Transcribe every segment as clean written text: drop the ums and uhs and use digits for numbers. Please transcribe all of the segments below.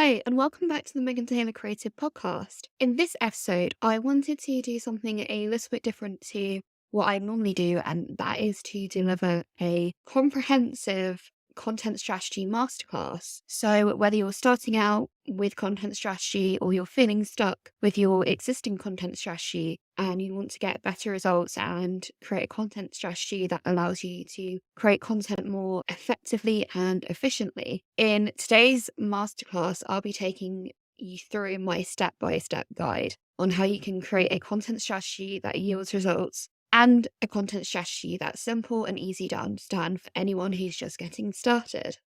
Hi, and welcome back to the Megan Taylor Creative Podcast. In this episode, I wanted to do something a little bit different to what I normally do, and that is to deliver a comprehensive content strategy masterclass. So, whether you're starting out with content strategy or you're feeling stuck with your existing content strategy and you want to get better results and create a content strategy that allows you to create content more effectively and efficiently. In today's masterclass, I'll be taking you through my step-by-step guide on how you can create a content strategy that yields results and a content strategy that's simple and easy to understand for anyone who's just getting started.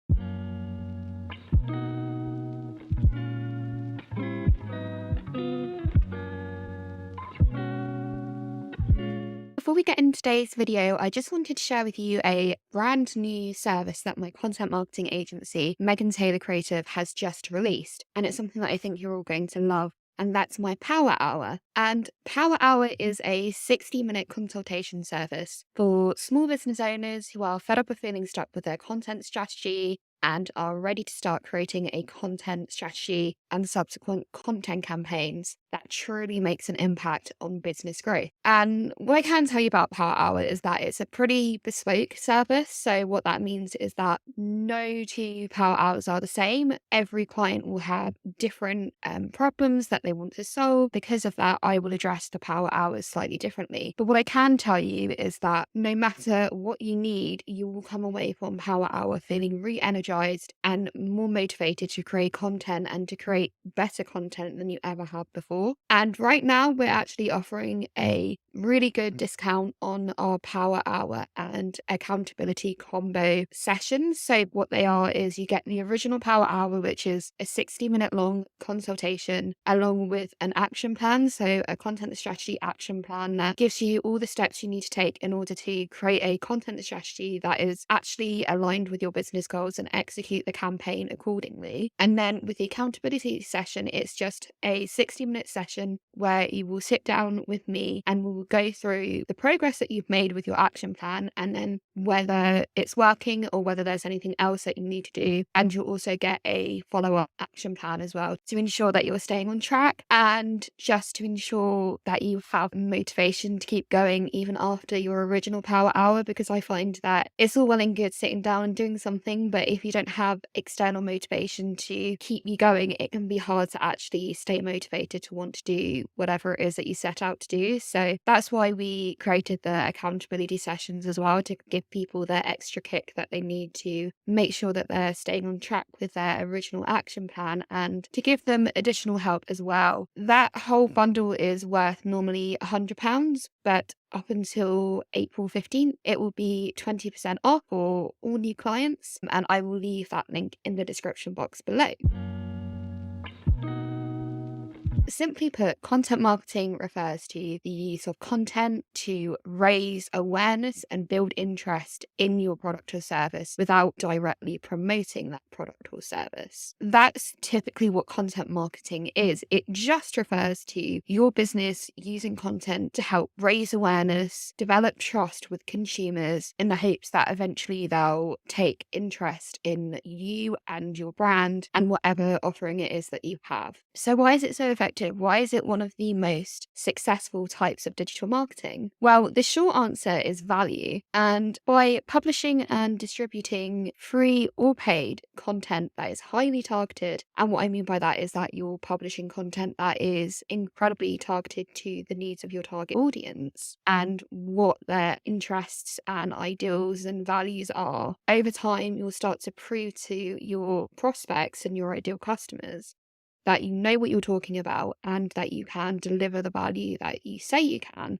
Before we get into today's video, I just wanted to share with you a brand new service that my content marketing agency, Megan Taylor Creative, has just released. And it's something that I think you're all going to love. And that's my Power Hour. And Power Hour is a 60-minute consultation service for small business owners who are fed up of feeling stuck with their content strategy and are ready to start creating a content strategy and subsequent content campaigns that truly makes an impact on business growth. And what I can tell you about Power Hour is that it's a pretty bespoke service. So what that means is that no two Power Hours are the same. Every client will have different problems that they want to solve. Because of that, I will address the Power Hours slightly differently. But what I can tell you is that no matter what you need, you will come away from Power Hour feeling re-energized and more motivated to create content and to create better content than you ever have before. And right now, we're actually offering a really good discount on our Power Hour and accountability combo sessions. So what they are is you get the original Power Hour, which is a 60-minute long consultation along with an action plan. So a content strategy action plan that gives you all the steps you need to take in order to create a content strategy that is actually aligned with your business goals and execute the campaign accordingly. And then with the accountability session, it's just a 60-minute session where you will sit down with me and we'll go through the progress that you've made with your action plan and then whether it's working or whether there's anything else that you need to do. And you'll also get a follow-up action plan as well to ensure that you're staying on track and just to ensure that you have motivation to keep going even after your original Power Hour, because I find that it's all well and good sitting down and doing something, but if you don't have external motivation to keep you going, it can be hard to actually stay motivated to want to do whatever it is that you set out to do. So that's why we created the accountability sessions as well, to give people their extra kick that they need to make sure that they're staying on track with their original action plan and to give them additional help as well. That whole bundle is worth normally £100, but up until April 15th, it will be 20% off for all new clients. And I will leave that link in the description box below. Simply put, content marketing refers to the use of content to raise awareness and build interest in your product or service without directly promoting that product or service. That's typically what content marketing is. It just refers to your business using content to help raise awareness, develop trust with consumers in the hopes that eventually they'll take interest in you and your brand and whatever offering it is that you have. So why is it so effective? Why is it one of the most successful types of digital marketing? Well, the short answer is value. And by publishing and distributing free or paid content that is highly targeted, and what I mean by that is that you're publishing content that is incredibly targeted to the needs of your target audience and what their interests and ideals and values are, over time, you'll start to prove to your prospects and your ideal customers that you know what you're talking about and that you can deliver the value that you say you can.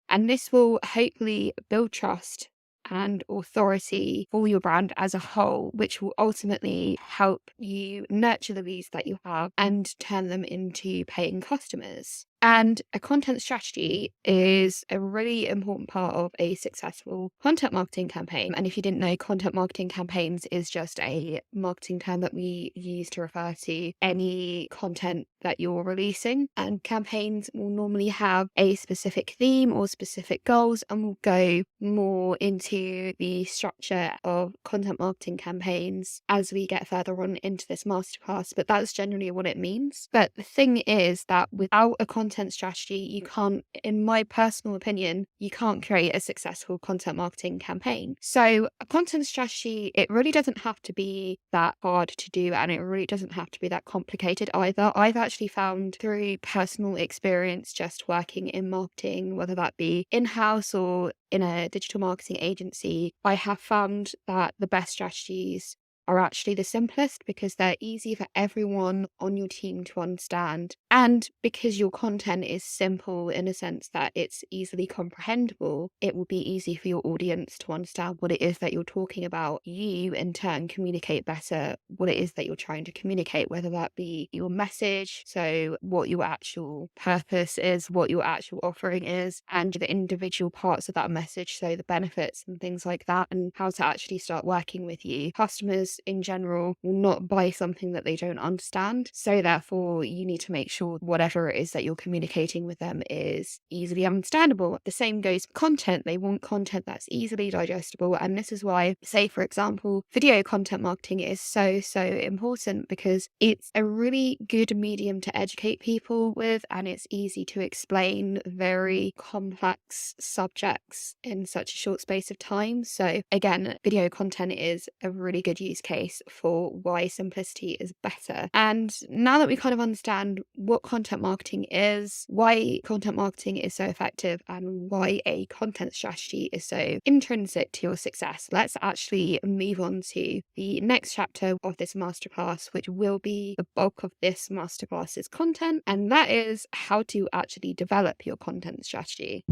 And this will hopefully build trust and authority for your brand as a whole, which will ultimately help you nurture the leads that you have and turn them into paying customers. And a content strategy is a really important part of a successful content marketing campaign. And if you didn't know, content marketing campaigns is just a marketing term that we use to refer to any content that you're releasing. And campaigns will normally have a specific theme or specific goals, and we'll go more into the structure of content marketing campaigns as we get further on into this masterclass. But that's generally what it means. But the thing is that without a content strategy, you can't, in my personal opinion, you can't create a successful content marketing campaign. So a content strategy, it really doesn't have to be that hard to do, and it really doesn't have to be that complicated either. I've actually found through personal experience just working in marketing, whether that be in-house or in a digital marketing agency, I have found that the best strategies are actually the simplest because they're easy for everyone on your team to understand. And because your content is simple in a sense that it's easily comprehensible, it will be easy for your audience to understand what it is that you're talking about. You, in turn, communicate better what it is that you're trying to communicate, whether that be your message, so what your actual purpose is, what your actual offering is, and the individual parts of that message, so the benefits and things like that, and how to actually start working with you. Customers in general will not buy something that they don't understand. So therefore, you need to make sure whatever it is that you're communicating with them is easily understandable. The same goes for content. They want content that's easily digestible. And this is why, say, for example, video content marketing is so important, because it's a really good medium to educate people with, and it's easy to explain very complex subjects in such a short space of time. So again, video content is a really good use case for why simplicity is better. And now that we kind of understand what content marketing is, why content marketing is so effective, and why a content strategy is so intrinsic to your success, let's actually move on to the next chapter of this masterclass, which will be the bulk of this masterclass's content, and that is how to actually develop your content strategy.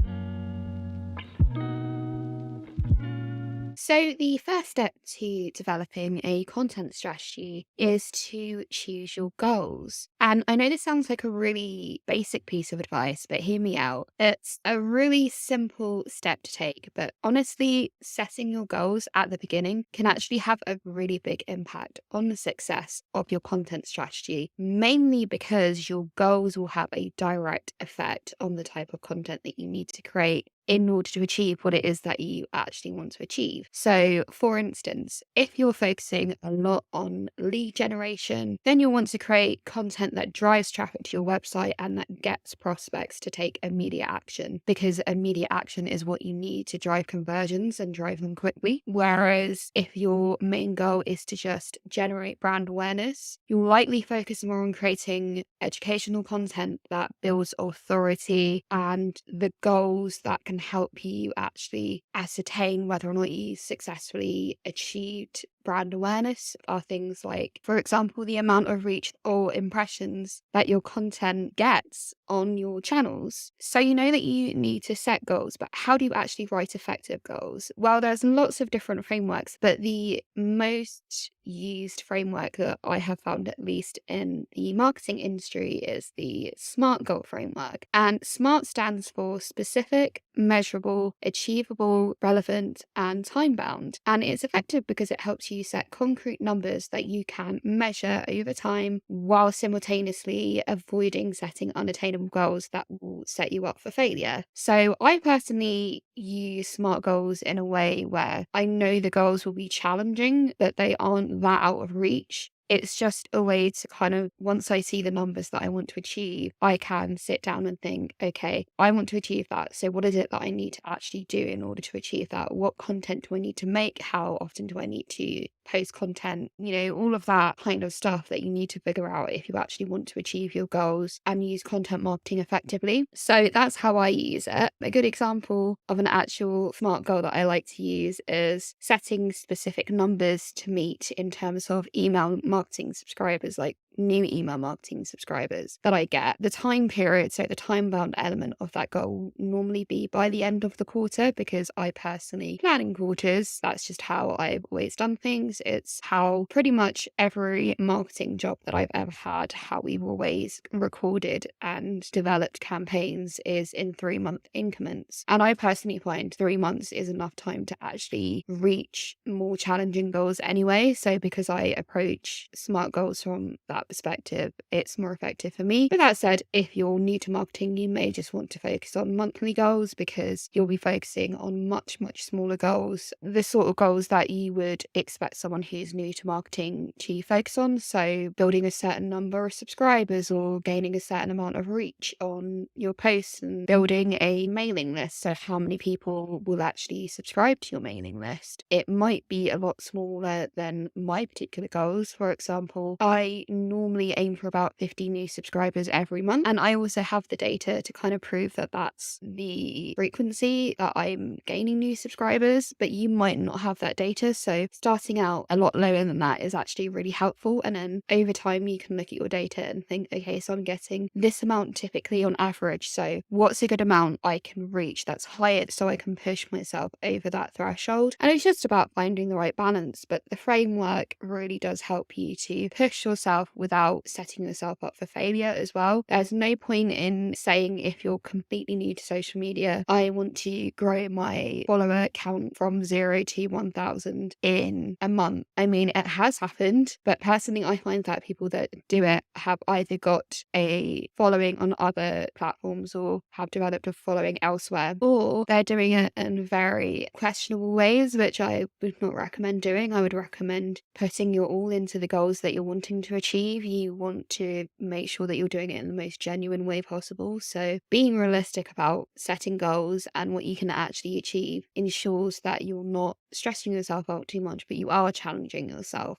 So the first step to developing a content strategy is to choose your goals. And I know this sounds like a really basic piece of advice, but hear me out. It's a really simple step to take, but honestly, setting your goals at the beginning can actually have a really big impact on the success of your content strategy, mainly because your goals will have a direct effect on the type of content that you need to create in order to achieve what it is that you actually want to achieve. So, for instance, if you're focusing a lot on lead generation, then you'll want to create content that drives traffic to your website and that gets prospects to take immediate action, because immediate action is what you need to drive conversions and drive them quickly. Whereas if your main goal is to just generate brand awareness, you'll likely focus more on creating educational content that builds authority and the goals that can help you actually ascertain whether or not you successfully achieved brand awareness are things like, for example, the amount of reach or impressions that your content gets on your channels. So you know that you need to set goals, but how do you actually write effective goals? Well, there's lots of different frameworks, but the most used framework that I have found, at least in the marketing industry, is the SMART goal framework. And SMART stands for specific, measurable, achievable, relevant, and time bound. And it's effective because it helps you set concrete numbers that you can measure over time while simultaneously avoiding setting unattainable goals that will set you up for failure. So I personally use SMART goals in a way where I know the goals will be challenging, but they aren't that out of reach. It's just a way to kind of, once I see the numbers that I want to achieve, I can sit down and think, okay, I want to achieve that. So what is it that I need to actually do in order to achieve that? What content do I need to make? How often do I need to post content? You know, all of that kind of stuff that you need to figure out if you actually want to achieve your goals and use content marketing effectively. So that's how I use it. A good example of an actual SMART goal that I like to use is setting specific numbers to meet in terms of email marketing subscribers. Like, new email marketing subscribers that I get, the time period, so the time bound element of that goal will normally be by the end of the quarter, because I personally plan in quarters. That's just how I've always done things. It's how pretty much every marketing job that I've ever had, how we've always recorded and developed campaigns is in 3-month increments. And I personally find 3 months is enough time to actually reach more challenging goals anyway. So because I approach SMART goals from that perspective, it's more effective for me. But that said, if you're new to marketing, you may just want to focus on monthly goals, because you'll be focusing on much smaller goals, the sort of goals that you would expect someone who's new to marketing to focus on. So building a certain number of subscribers, or gaining a certain amount of reach on your posts, and building a mailing list. So how many people will actually subscribe to your mailing list? It might be a lot smaller than my particular goals. For example, I normally aim for about 50 new subscribers every month, and I also have the data to kind of prove that that's the frequency that I'm gaining new subscribers, but you might not have that data. So starting out a lot lower than that is actually really helpful, and then over time you can look at your data and think, okay, so I'm getting this amount typically on average, so what's a good amount I can reach that's higher, so I can push myself over that threshold. And it's just about finding the right balance, but the framework really does help you to push yourself without setting yourself up for failure as well. There's no point in saying, if you're completely new to social media, I want to grow my follower count from 0 to 1,000 in a month. I mean, it has happened, but personally I find that people that do it have either got a following on other platforms, or have developed a following elsewhere, or they're doing it in very questionable ways, which I would not recommend doing. I would recommend putting your all into the goals that you're wanting to achieve. You want to make sure that you're doing it in the most genuine way possible. So being realistic about setting goals and what you can actually achieve ensures that you're not stressing yourself out too much, but you are challenging yourself.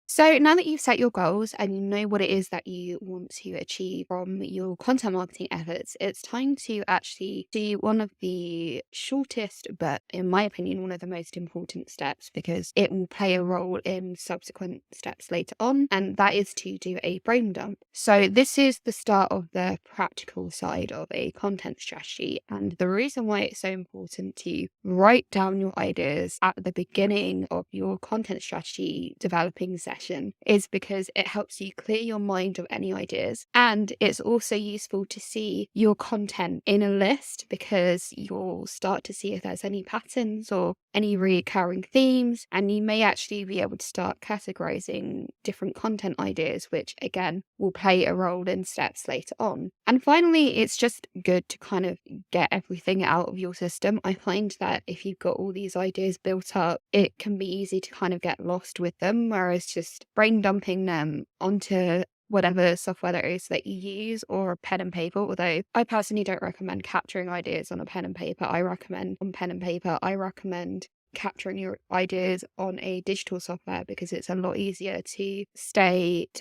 So now that you've set your goals and you know what it is that you want to achieve from your content marketing efforts, it's time to actually do one of the shortest, but in my opinion, one of the most important steps, because it will play a role in subsequent steps later on. And that is to do a brain dump. So this is the start of the practical side of a content strategy. And the reason why it's so important to write down your ideas at the beginning of your content strategy developing session is because it helps you clear your mind of any ideas. And it's also useful to see your content in a list, because you'll start to see if there's any patterns or any recurring themes, and you may actually be able to start categorizing different content ideas, which again will play a role in steps later on. And finally, it's just good to kind of get everything out of your system. I find that if you've got all these ideas built up, it can be easy to kind of get lost with them, whereas just brain dumping them onto whatever software there is that you use, or pen and paper. Although I personally don't recommend capturing ideas on a pen and paper. I recommend capturing your ideas on a digital software, because it's a lot easier to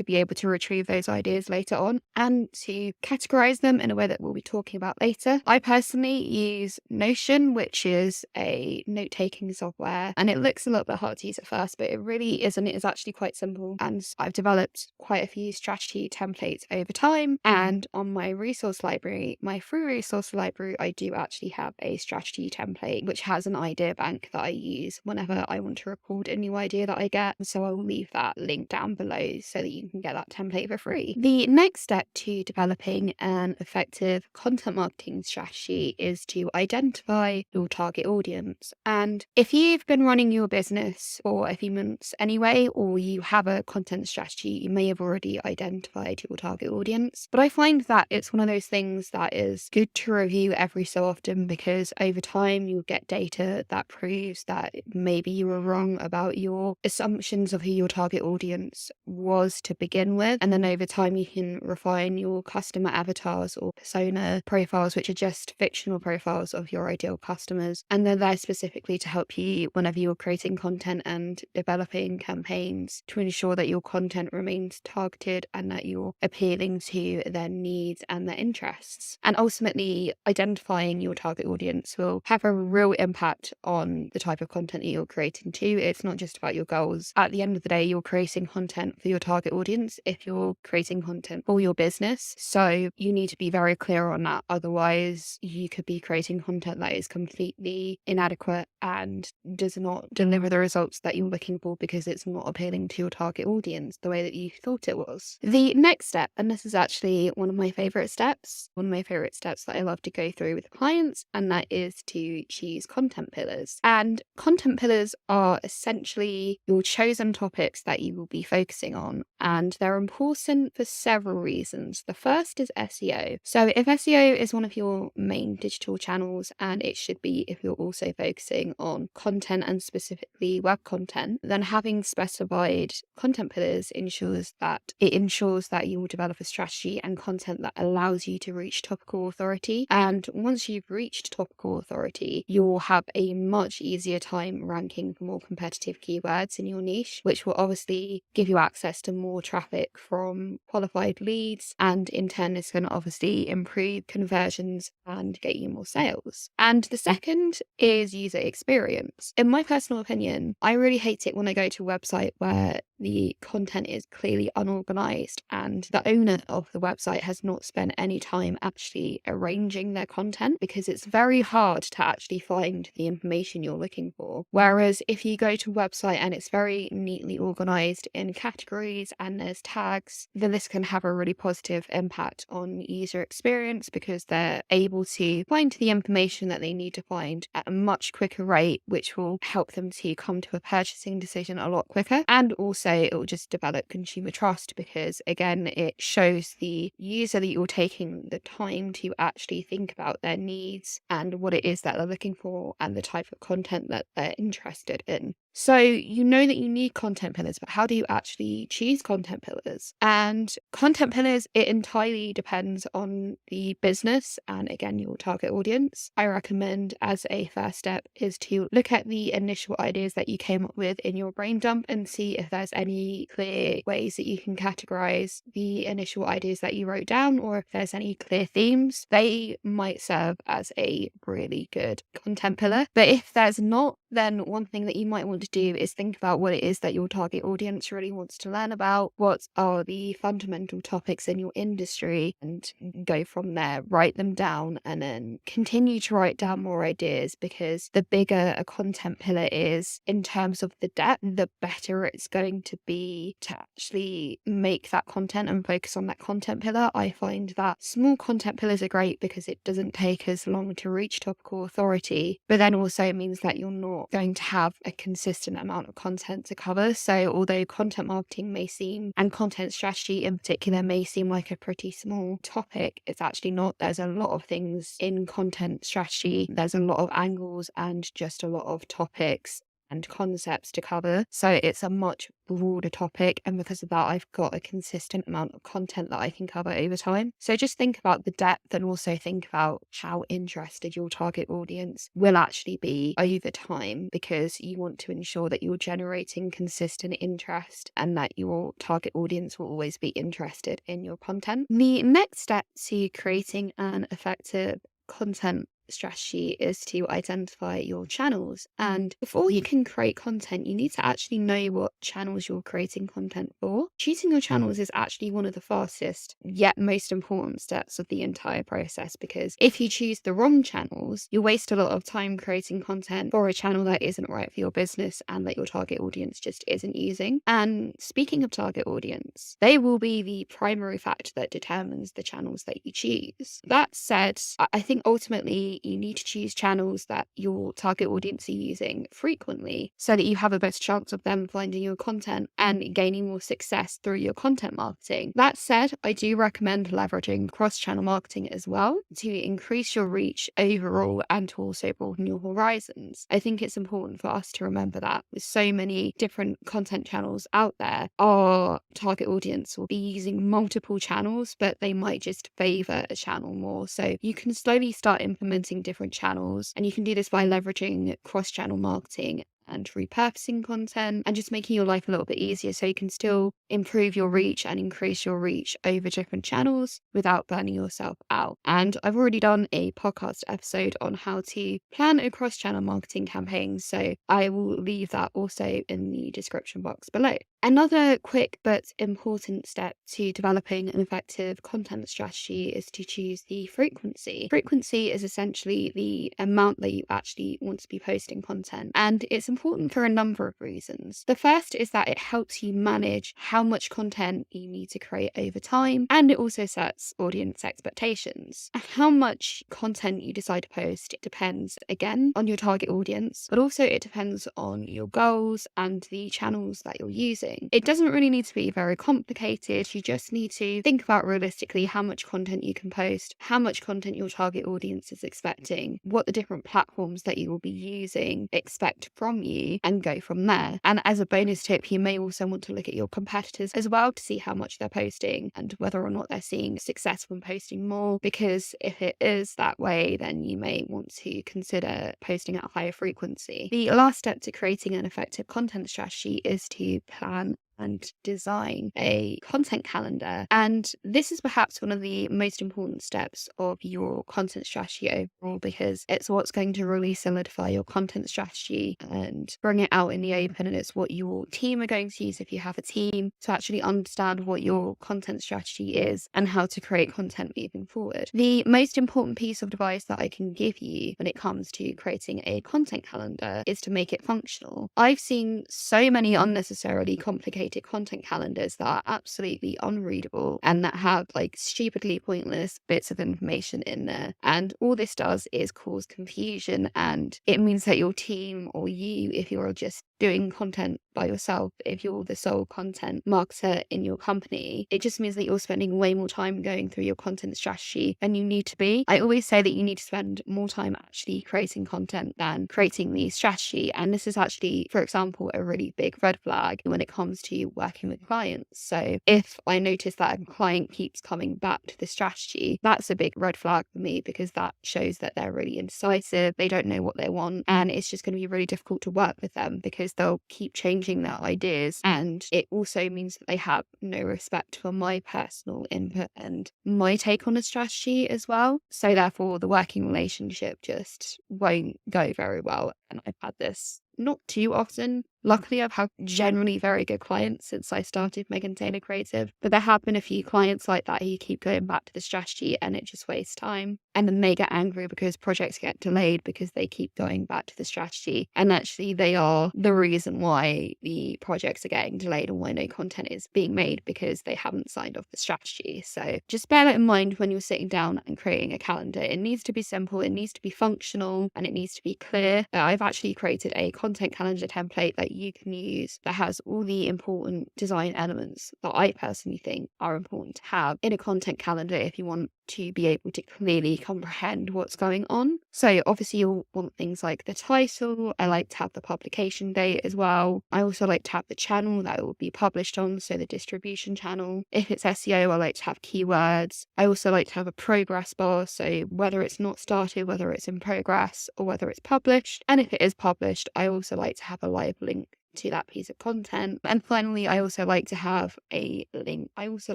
be able to retrieve those ideas later on and to categorize them in a way that we'll be talking about later. I personally use Notion, which is a note-taking software, and it looks a little bit hard to use at first, but it really isn't. It's actually quite simple, and I've developed quite a few strategy templates over time. And on my resource library, my free resource library, I do actually have a strategy template which has an idea bank that I use whenever I want to record a new idea that I get. So I will leave that link down below so that you can get that template for free. The next step to developing an effective content marketing strategy is to identify your target audience. And if you've been running your business for a few months anyway, or you have a content strategy, you may have already identified your target audience. But I find that it's one of those things that is good to review every so often, because over time you'll get data that proves that maybe you were wrong about your assumptions of who your target audience was to begin with. And then over time you can refine your customer avatars or persona profiles, which are just fictional profiles of your ideal customers. And they're there specifically to help you whenever you're creating content and developing campaigns, to ensure that your content remains targeted and that you're appealing to their needs and their interests. And ultimately, identifying your target audience will have a real impact on the type of content that you're creating too. It's not just about your goals. At the end of the day, you're creating content for your target audience if you're creating content for your business. So you need to be very clear on that. Otherwise, you could be creating content that is completely inadequate and does not deliver the results that you're looking for because it's not appealing to your target audience the way that you thought it was. The next step, and this is actually one of my favorite steps that I love to go through with clients, and that is to choose content pillars. And content pillars are essentially your chosen topics that you will be focusing on, and they're important for several reasons. The first is SEO. So if SEO is one of your main digital channels, and it should be if you're also focusing on content and specifically web content, then having specified content pillars ensures that you will develop a strategy and content that allows you to reach topical authority. And once you've reached topical authority, you'll have a much easier time ranking for more competitive keywords in your niche, which will obviously give you access to more traffic from qualified leads, and in turn this can obviously improve conversions and get you more sales. And the second is user experience. In my personal opinion, I really hate it when I go to a website where the content is clearly unorganized and the owner of the website has not spent any time actually arranging their content, because it's very hard to actually find the information you're looking for. Whereas if you go to a website and it's very neatly organized in categories and there's tags, then this can have a really positive impact on user experience because they're able to find the information that they need to find at a much quicker rate, which will help them to come to a purchasing decision a lot quicker. And also it will just develop consumer trust because, again, it shows the user that you're taking the time to actually think about their needs and what it is that they're looking for and the type of content that they're interested in. So you know that you need content pillars, but how do you actually choose content pillars? And content pillars, it entirely depends on the business and, again, your target audience. I recommend as a first step is to look at the initial ideas that you came up with in your brain dump and see if there's any clear ways that you can categorize the initial ideas that you wrote down, or if there's any clear themes. They might serve as a really good content pillar. But if there's not, then one thing that you might want to do is think about what it is that your target audience really wants to learn about. What are the fundamental topics in your industry, and go from there. Write them down and then continue to write down more ideas, because the bigger a content pillar is in terms of the depth, the better it's going to be to actually make that content and focus on that content pillar. I find that small content pillars are great because it doesn't take as long to reach topical authority, but then also it means that you're not going to have a consistent amount of content to cover. So although content marketing may seem, and content strategy in particular, may seem like a pretty small topic, it's actually not. There's a lot of things in content strategy. There's a lot of angles and just a lot of topics and concepts to cover. So it's a much broader topic, and because of that I've got a consistent amount of content that I can cover over time. So just think about the depth and also think about how interested your target audience will actually be over time, because you want to ensure that you're generating consistent interest and that your target audience will always be interested in your content. The next step to creating an effective content strategy is to identify your channels. And before you can create content, you need to actually know what channels you're creating content for. Choosing your channels is actually one of the fastest yet most important steps of the entire process, because if you choose the wrong channels, you'll waste a lot of time creating content for a channel that isn't right for your business and that your target audience just isn't using. And speaking of target audience, they will be the primary factor that determines the channels that you choose. That said, I think ultimately you need to choose channels that your target audience are using frequently so that you have a better chance of them finding your content and gaining more success through your content marketing. That said, I do recommend leveraging cross-channel marketing as well to increase your reach overall and to also broaden your horizons. I think it's important for us to remember that with so many different content channels out there, our target audience will be using multiple channels, but they might just favor a channel more. So you can slowly start implementing different channels, and you can do this by leveraging cross-channel marketing and repurposing content and just making your life a little bit easier so you can still improve your reach and increase your reach over different channels without burning yourself out. And I've already done a podcast episode on how to plan a cross-channel marketing campaign, so I will leave that also in the description box below. Another quick but important step to developing an effective content strategy is to choose the frequency. Frequency is essentially the amount that you actually want to be posting content, and it's important for a number of reasons. The first is that it helps you manage how much content you need to create over time, and it also sets audience expectations. How much content you decide to post, it depends again on your target audience, but also it depends on your goals and the channels that you're using. It doesn't really need to be very complicated. You just need to think about realistically how much content you can post, how much content your target audience is expecting, what the different platforms that you will be using expect from you, and go from there. And as a bonus tip, you may also want to look at your competitors as well to see how much they're posting and whether or not they're seeing success when posting more, because if it is that way, then you may want to consider posting at a higher frequency. The last step to creating an effective content strategy is to plan and design a content calendar. And this is perhaps one of the most important steps of your content strategy overall, because it's what's going to really solidify your content strategy and bring it out in the open. And it's what your team are going to use if you have a team to actually understand what your content strategy is and how to create content moving forward. The most important piece of advice that I can give you when it comes to creating a content calendar is to make it functional. I've seen so many unnecessarily complicated content calendars that are absolutely unreadable and that have like stupidly pointless bits of information in there. And all this does is cause confusion, and it means that your team, or you, if you're just doing content by yourself, if you're the sole content marketer in your company, it just means that you're spending way more time going through your content strategy than you need to be. I always say that you need to spend more time actually creating content than creating the strategy. And this is actually, for example, a really big red flag when it comes to working with clients. So if I notice that a client keeps coming back to the strategy, that's a big red flag for me, because that shows that they're really indecisive, they don't know what they want, and it's just going to be really difficult to work with them because they'll keep changing their ideas. And it also means that they have no respect for my personal input and my take on a strategy as well. So therefore the working relationship just won't go very well. And I've had this not too often. Luckily, I've had generally very good clients since I started Megan Taylor Creative, but there have been a few clients like that who keep going back to the strategy and it just wastes time. And then they get angry because projects get delayed because they keep going back to the strategy. And actually, they are the reason why the projects are getting delayed and why no content is being made, because they haven't signed off the strategy. So just bear that in mind when you're sitting down and creating a calendar. It needs to be simple, it needs to be functional, and it needs to be clear. I've actually created a content calendar template that you can use that has all the important design elements that I personally think are important to have in a content calendar if you want to be able to clearly comprehend what's going on. So obviously you'll want things like the title. I like to have the publication date as well. I also like to have the channel that it will be published on, so the distribution channel. If it's SEO, I like to have keywords. I also like to have a progress bar, so whether it's not started, whether it's in progress, or whether it's published. And if it is published, I also like to have a live link to that piece of content. And finally, I also like to have a link. I also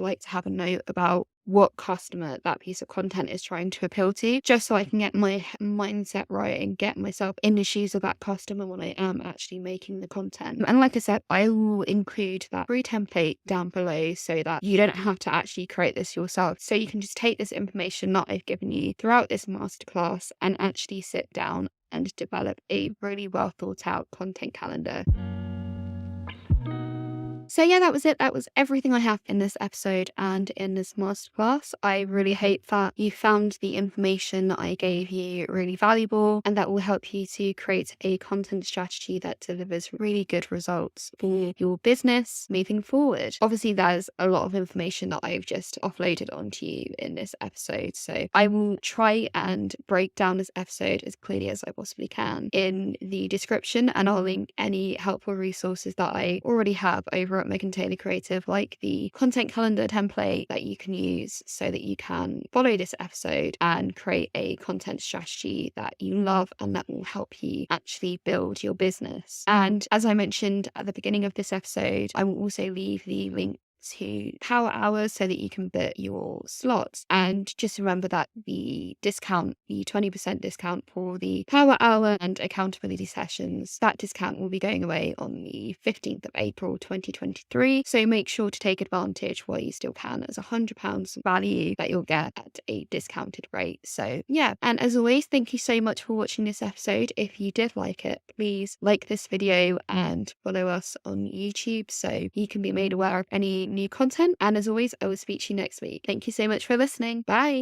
like to have a note about what customer that piece of content is trying to appeal to, just so I can get my mindset right and get myself in the shoes of that customer when I am actually making the content. And like I said, I will include that free template down below so that you don't have to actually create this yourself. So you can just take this information that I've given you throughout this masterclass and actually sit down and develop a really well thought out content calendar. So yeah, that was it. That was everything I have in this episode and in this masterclass. I really hope that you found the information that I gave you really valuable, and that will help you to create a content strategy that delivers really good results for your business moving forward. Obviously, there's a lot of information that I've just offloaded onto you in this episode, so I will try and break down this episode as clearly as I possibly can in the description, and I'll link any helpful resources that I already have over over at Megan Taylor Creative, like the content calendar template that you can use so that you can follow this episode and create a content strategy that you love and that will help you actually build your business. And as I mentioned at the beginning of this episode, I will also leave the link to power hours so that you can book your slots. And just remember that the 20% discount for the power hour and accountability sessions, that discount will be going away on the 15th of April 2023. So make sure to take advantage while you still can. As £100 value that you'll get at a discounted rate. So yeah, and as always, thank you so much for watching this episode. If you did like it, please like this video and follow us on YouTube so you can be made aware of any new content. And as always, I will speak to you next week. Thank you so much for listening. Bye.